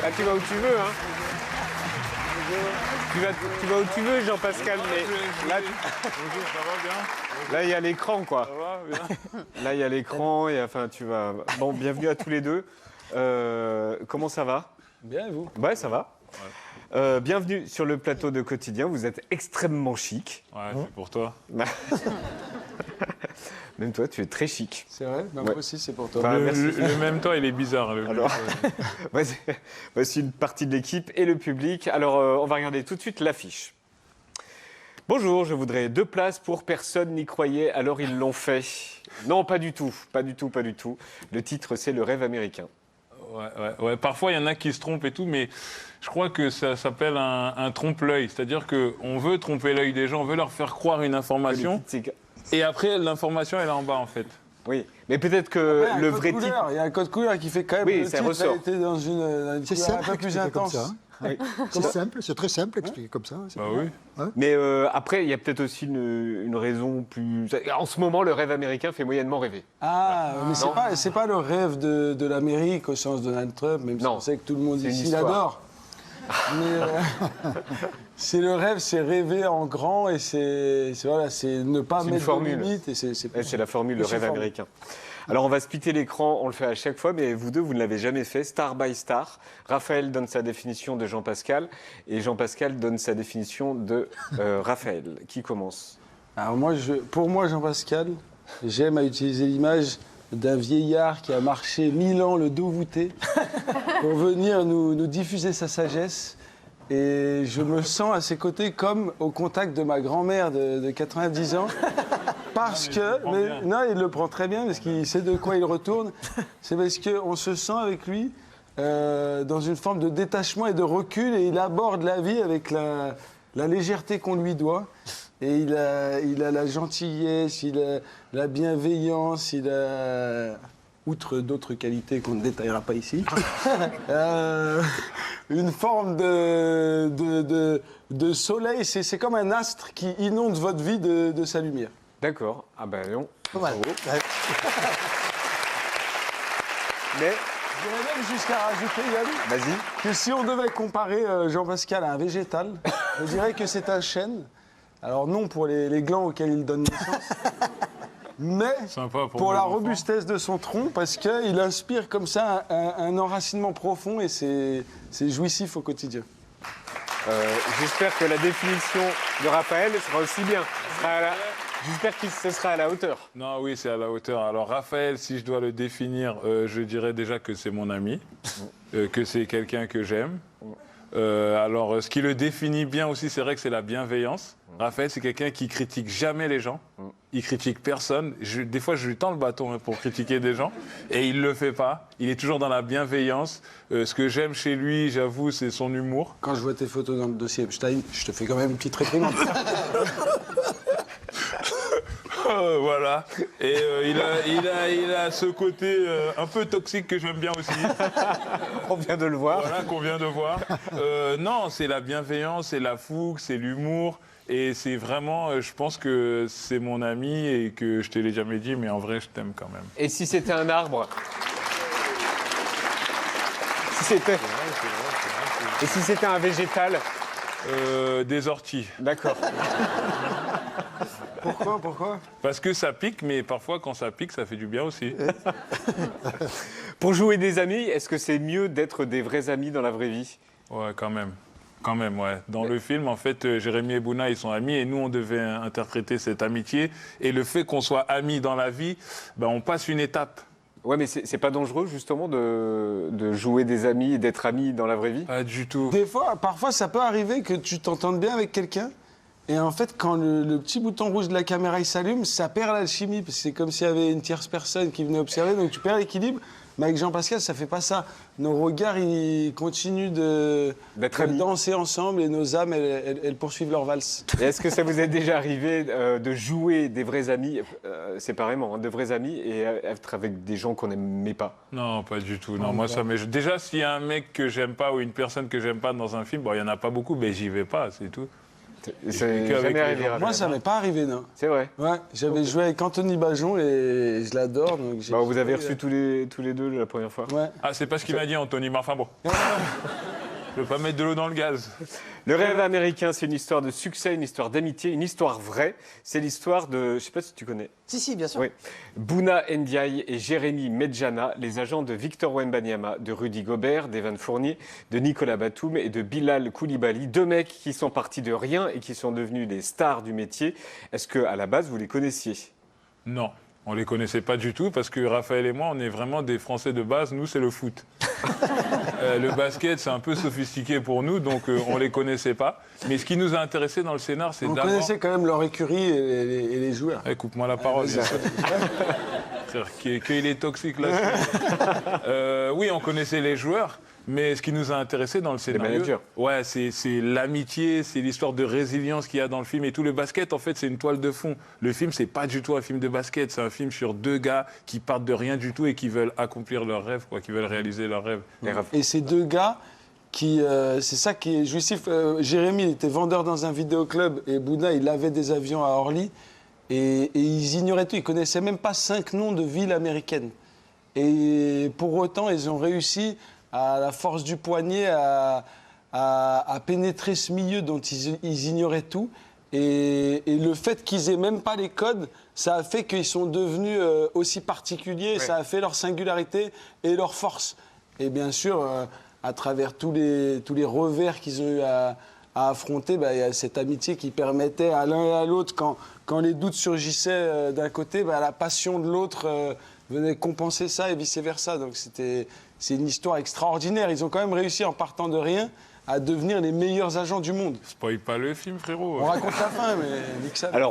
Ah, tu vas où tu veux, hein. Tu vas où tu veux, Jean-Pascal, mais là, Bonjour, ça va bien? là, il y a l'écran, quoi. Ça va bien? Là, il y a l'écran, et enfin, tu vas... Bon, bienvenue à tous les deux. Comment ça va? Bien, et vous? Ouais, ça va. Bienvenue sur le plateau de Quotidien. Vous êtes extrêmement chic. Ouais, c'est pour toi. Même toi, tu es très chic. C'est vrai? Non, Ouais. moi aussi, c'est pour toi. Bah, merci. Le même temps, il est bizarre. Alors, voici une partie de l'équipe et le public. Alors, on va regarder tout de suite l'affiche. Bonjour, je voudrais 2 places pour Personne n'y croyait, alors ils l'ont fait. Non, pas du tout, pas du tout, pas du tout. Le titre, c'est Le rêve américain. Ouais. Parfois, il y en a qui se trompent et tout, mais je crois que ça s'appelle un trompe-l'œil. C'est-à-dire qu'on veut tromper l'œil des gens, on veut leur faire croire une information, Le titre, c'est que- et après, l'information, elle est en bas, en fait. Oui, mais peut-être que Ouais, le vrai titre... Il y a un code couleur qui fait quand même Oui, le ça titre ressort. a été dans une C'est couleur un simple, peu plus expliqué comme intense. ça. Oui. C'est simple, c'est très simple expliqué comme ça. c'est Bah bien. oui. Mais après, il y a peut-être aussi une raison plus... En ce moment, le rêve américain fait moyennement rêver. Ah, mais c'est pas le rêve de l'Amérique au sens de Donald Trump, même si Non. on sait que tout le monde C'est une ici histoire. l'adore. Mais c'est le rêve, c'est rêver en grand et c'est ne pas C'est une mettre formule. de limites. Et C'est la formule, le C'est une rêve formule. américain. Alors, on va splitter l'écran, on le fait à chaque fois, mais vous deux, vous ne l'avez jamais fait, star by star. Raphaël donne sa définition de Jean-Pascal, et Jean-Pascal donne sa définition de Raphaël. Qui commence? Alors pour moi, Jean-Pascal, j'aime à utiliser l'image d'un vieillard qui a marché 1000 ans le dos voûté pour venir nous diffuser sa sagesse. Et je me sens à ses côtés comme au contact de ma grand-mère de 90 ans. Parce que, prend bien. non, il le prend très bien parce qu'il sait de quoi il retourne. C'est parce qu'on se sent avec lui dans une forme de détachement et de recul et il aborde la vie avec la légèreté qu'on lui doit. Et il a la gentillesse, il a la bienveillance, il a, outre d'autres qualités qu'on ne détaillera pas ici, une forme de soleil. C'est comme un astre qui inonde votre vie de sa lumière. D'accord. Ah ben non. Voilà. Bravo. Ouais. Mais, J'irais même jusqu'à rajouter, Yann, vas-y. que si on devait comparer Jean-Pascal à un végétal, je dirais que c'est un chêne. Alors non pour les glands auxquels il donne naissance, mais Sympa pour mes la enfants. robustesse de son tronc, parce qu'il inspire comme ça un enracinement profond et c'est jouissif au quotidien. J'espère que la définition de Raphaël sera aussi bien. J'espère que ce sera à la hauteur. Non, oui, c'est à la hauteur. Alors, Raphaël, si je dois le définir, je dirais déjà que c'est mon ami, que c'est quelqu'un que j'aime. Alors, ce qui le définit bien aussi, c'est vrai que c'est la bienveillance. Raphaël, c'est quelqu'un qui critique jamais les gens. Il critique personne. Des fois, je lui tends le bâton pour critiquer des gens. Et il le fait pas. Il est toujours dans la bienveillance. Ce que j'aime chez lui, j'avoue, c'est son humour. Quand je vois tes photos dans le dossier Epstein, je te fais quand même une petite réprimande. Voilà. Et il a ce côté un peu toxique que j'aime bien aussi. On vient de le voir. Voilà, qu'on vient de voir. Non, c'est la bienveillance, c'est la fougue, c'est l'humour. Et c'est vraiment, je pense que c'est mon ami et que je te l'ai jamais dit, mais en vrai, je t'aime quand même. Et si c'était un arbre? Et si c'était un végétal? Des orties. D'accord. Pourquoi? Parce que ça pique, mais parfois, quand ça pique, ça fait du bien aussi. Pour jouer des amis, est-ce que c'est mieux d'être des vrais amis dans la vraie vie? Ouais, quand même. Quand même, ouais. Dans le film, en fait, Jérémy et Bouna, ils sont amis et nous, on devait interpréter cette amitié. Et le fait qu'on soit amis dans la vie, ben, on passe une étape. Ouais, mais c'est pas dangereux, justement, de jouer des amis et d'être amis dans la vraie vie? Pas du tout. Parfois, ça peut arriver que tu t'entendes bien avec quelqu'un. Et en fait, quand le petit bouton rouge de la caméra il s'allume, ça perd l'alchimie. Parce que c'est comme s'il y avait une tierce personne qui venait observer. Donc tu perds l'équilibre. Mais avec Jean-Pascal, ça fait pas ça. Nos regards, ils continuent D'être amis. danser ensemble et nos âmes, elles poursuivent leur valse. Et est-ce que ça vous est déjà arrivé de jouer des vrais amis, séparément, hein, de vrais amis, et être avec des gens qu'on n'aimait pas? Non, pas du tout. Non, moi, ça m'est... Déjà, s'il y a un mec que j'aime pas ou une personne que j'aime pas dans un film, bon, il y en a pas beaucoup, mais j'y vais pas, c'est tout. C'est vécu avec jamais les arrivé. gens. Raphaël. Moi, ça m'est pas arrivé, non. C'est vrai. Ouais, j'avais joué avec Anthony Bajon et je l'adore. Donc Bah, vous avez reçu tous les deux la première fois. Ouais. Ah, c'est pas ce qu'il m'a dit, Anthony, mais enfin bon. Je veux pas mettre de l'eau dans le gaz. Le rêve américain, c'est une histoire de succès, une histoire d'amitié, une histoire vraie. C'est l'histoire de, je sais pas si tu connais. Si, bien sûr. Oui. Bouna Ndiaye et Jérémy Medjana, les agents de Victor Wembanyama, de Rudy Gobert, d'Evan Fournier, de Nicolas Batum et de Bilal Koulibaly. 2 mecs qui sont partis de rien et qui sont devenus des stars du métier. Est-ce qu'à la base, vous les connaissiez? Non, on les connaissait pas du tout parce que Raphaël et moi, on est vraiment des Français de base. Nous, c'est le foot. Le basket, c'est un peu sophistiqué pour nous, donc on les connaissait pas. Mais ce qui nous a intéressé dans le scénar, c'est On d'abord... connaissait quand même leur écurie et les joueurs. Eh, coupe-moi la parole, bien sûr. Qu'il est toxique là. Oui, on connaissait les joueurs, mais ce qui nous a intéressé dans le scénario, managers. ouais, c'est l'amitié, c'est l'histoire de résilience qu'il y a dans le film et tout. Le basket, en fait, c'est une toile de fond. Le film, c'est pas du tout un film de basket, c'est un film sur 2 gars qui partent de rien du tout et qui veulent accomplir leurs rêves, quoi, qui veulent réaliser leurs rêves. Et ces 2 gars qui, c'est ça qui est jouissif. Jérémy, il était vendeur dans un vidéoclub et Bouna, il avait des avions à Orly. Et ils ignoraient tout, ils ne connaissaient même pas 5 noms de villes américaines. Et pour autant, ils ont réussi, à la force du poignet, à pénétrer ce milieu dont ils ignoraient tout. Et le fait qu'ils aient même pas les codes, ça a fait qu'ils sont devenus aussi particuliers, ouais. Ça a fait leur singularité et leur force. Et bien sûr, à travers tous les revers qu'ils ont eu à affronter, bah, il y a cette amitié qui permettait à l'un et à l'autre, quand les doutes surgissaient d'un côté, bah, la passion de l'autre venait compenser ça et vice-versa. Donc c'est une histoire extraordinaire. Ils ont quand même réussi, en partant de rien, à devenir les meilleurs agents du monde. Spoil pas le film, frérot. On raconte la fin, mais nique ça. Alors,